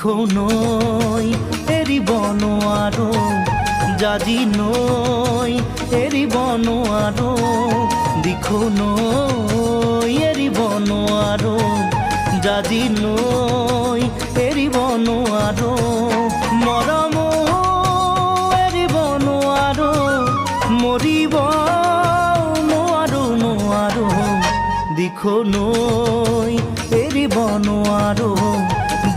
দিখৌ নৈ এৰিব নোৱাৰো জাজি নৈ এৰিব নোৱাৰো দিখৌ নৈ এৰিব নোৱাৰো জাজি নৈ এৰিব নোৱাৰো মৰম এৰিব নোৱাৰো মৰিব নোৱাৰো নোৱাৰো দিখৌ নৈ এৰিব নোৱাৰো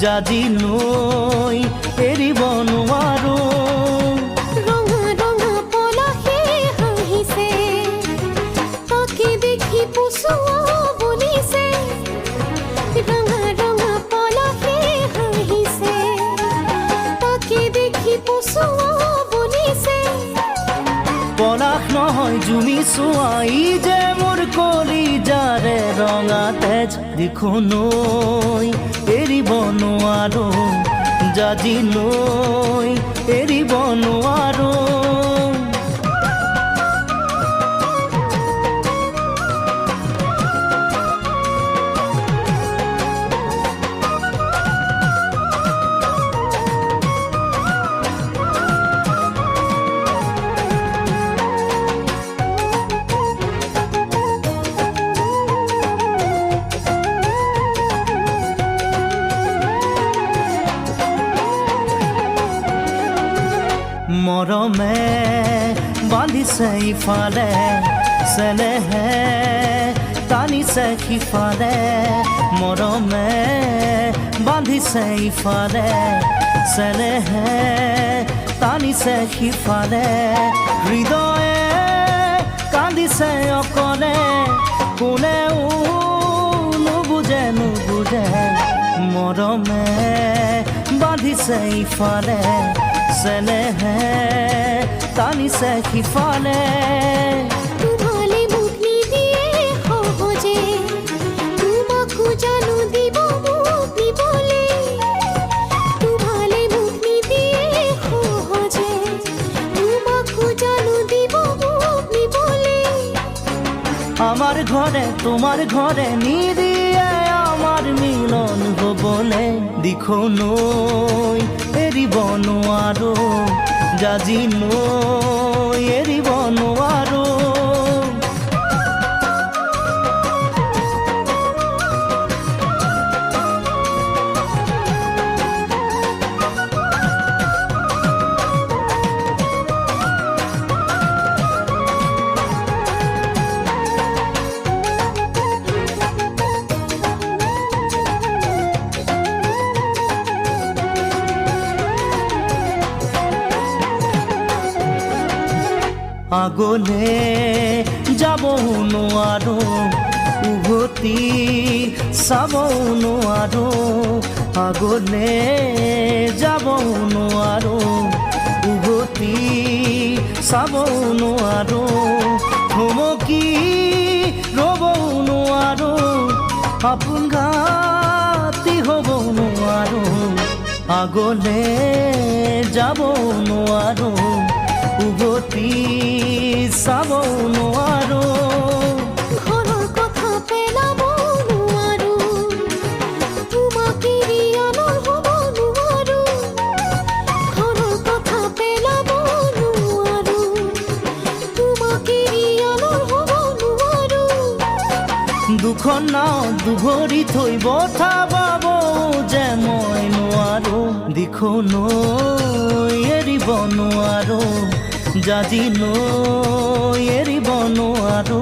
জাজি নৈ এৰিব নোৱাৰো ৰঙা ৰঙা পলাশে হাঁহিছে তাকে দেখি পচুৱা বলিছে ৰঙা ৰঙা পলাশে হাঁহিছে তাকে দেখি পচুৱা বলিছে পলাশ নহয় জুমি চোৱাই যে মোৰ কলিজাৰে ৰঙা তেজ দিখৌ নৈ এৰিব নোৱাৰো জাজি নৈ এৰিব নোৱাৰো মৰমে বান্ধিছে ইফালে চেনেহে টানিছে সিফালে মৰমে বান্ধিছে ইফালে চেনেহে টানিছে সিফালে হৃদয়ে কান্দিছে অকলে কোনেও নুবুজে নুবুজে মৰমে বান্ধিছে ইফালে চেনেহে টানিছে সিফালে তোমালে মোক নিদিয়ে সহজে তোমাকো জানো দিব মোক নিবলে তোমালে মোক নিদিয়ে সহজে তোমাকো জানো দিব মোক নিবলে আমার ঘরে তোমার ঘরে নিদিয়ে আমার মিলন হবলে দিখৌ নৈ এৰিব নোৱাৰো জাজি নৈ এৰিব নোৱাৰো আগলে যাব নোৱাৰো উভতি চাব নোৱাৰো আগলে যাব নোৱাৰো উভতি চাব নোৱাৰো থমকি ৰ'ব নোৱাৰো আপোন ঘাটি হ'ব নোৱাৰো আগলে যাব নোৱাৰো উভতি চাব নোৱাৰো ঘৰৰ কথা পেলাব নোৱাৰো তোমাক এৰি আনৰ হ'ব নোৱাৰো ঘৰৰ কথা পেলাব নোৱাৰো তোমাক এৰি আনৰ হ'ব নোৱাৰো দুখন নাও দুভৰি থৈ বঠাবাব যে মই নোৱাৰো দিখৌ নৈ এৰিব নোৱাৰো জাজি নৈ এৰিব নোৱাৰো